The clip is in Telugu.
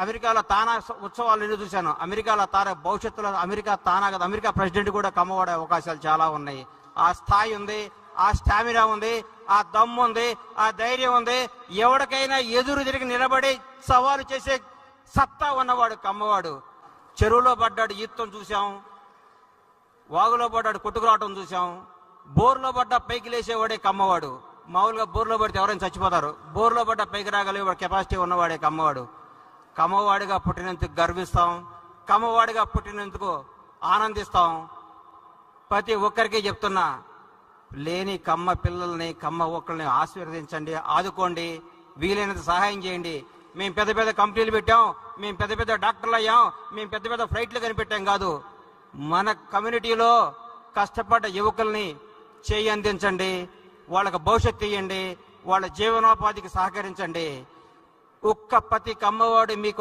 అమెరికాలో తానా ఉత్సవాలు ఎన్ని చూశాను. అమెరికాలో భవిష్యత్తులో అమెరికా ప్రెసిడెంట్ కూడా కమ్మవాడే అవకాశాలు చాలా ఉన్నాయి. ఆ స్థాయి ఉంది, ఆ స్టామినా ఉంది, ఆ దమ్ము ఉంది, ఆ ధైర్యం ఉంది. ఎవరికైనా ఎదురు తిరిగి నిలబడి సవాలు చేసే సత్తా ఉన్నవాడు కమ్మవాడు. చెరువులో పడ్డాడు ఈత్తం చూసాం, వాగులో పడ్డాడు కొట్టుకురావటం చూసాం, బోర్లో పడ్డ పైకి లేసేవాడే కమ్మవాడు. మామూలుగా బోర్లో పడితే ఎవరైనా చచ్చిపోతారు, బోర్లో పడ్డ పైకి రాగలిగే కెపాసిటీ ఉన్నవాడే కమ్మవాడు. కమ్మవాడిగా పుట్టినందుకు గర్విస్తాం, కమ్మవాడిగా పుట్టినందుకు ఆనందిస్తాం. ప్రతి ఒక్కరికి చెప్తున్నా, లేని కమ్మ పిల్లల్ని కమ్మ ఒక్కల్ని ఆశీర్వదించండి, ఆదుకోండి, వీలైనంత సహాయం చేయండి. మేము పెద్ద పెద్ద కంపెనీలు పెట్టాం, మేము పెద్ద పెద్ద డాక్టర్లు అయ్యాం, మేము పెద్ద పెద్ద ఫ్లైట్లు కనిపెట్టాం కాదు. మన కమ్యూనిటీలో కష్టపడ్డ యువకుల్ని చేయి అందించండి, వాళ్ళకి భవిష్యత్తు ఇవ్వండి, వాళ్ళ జీవనోపాధికి సహకరించండి. ఒక్క ప్రతి కమ్మవాడు మీకు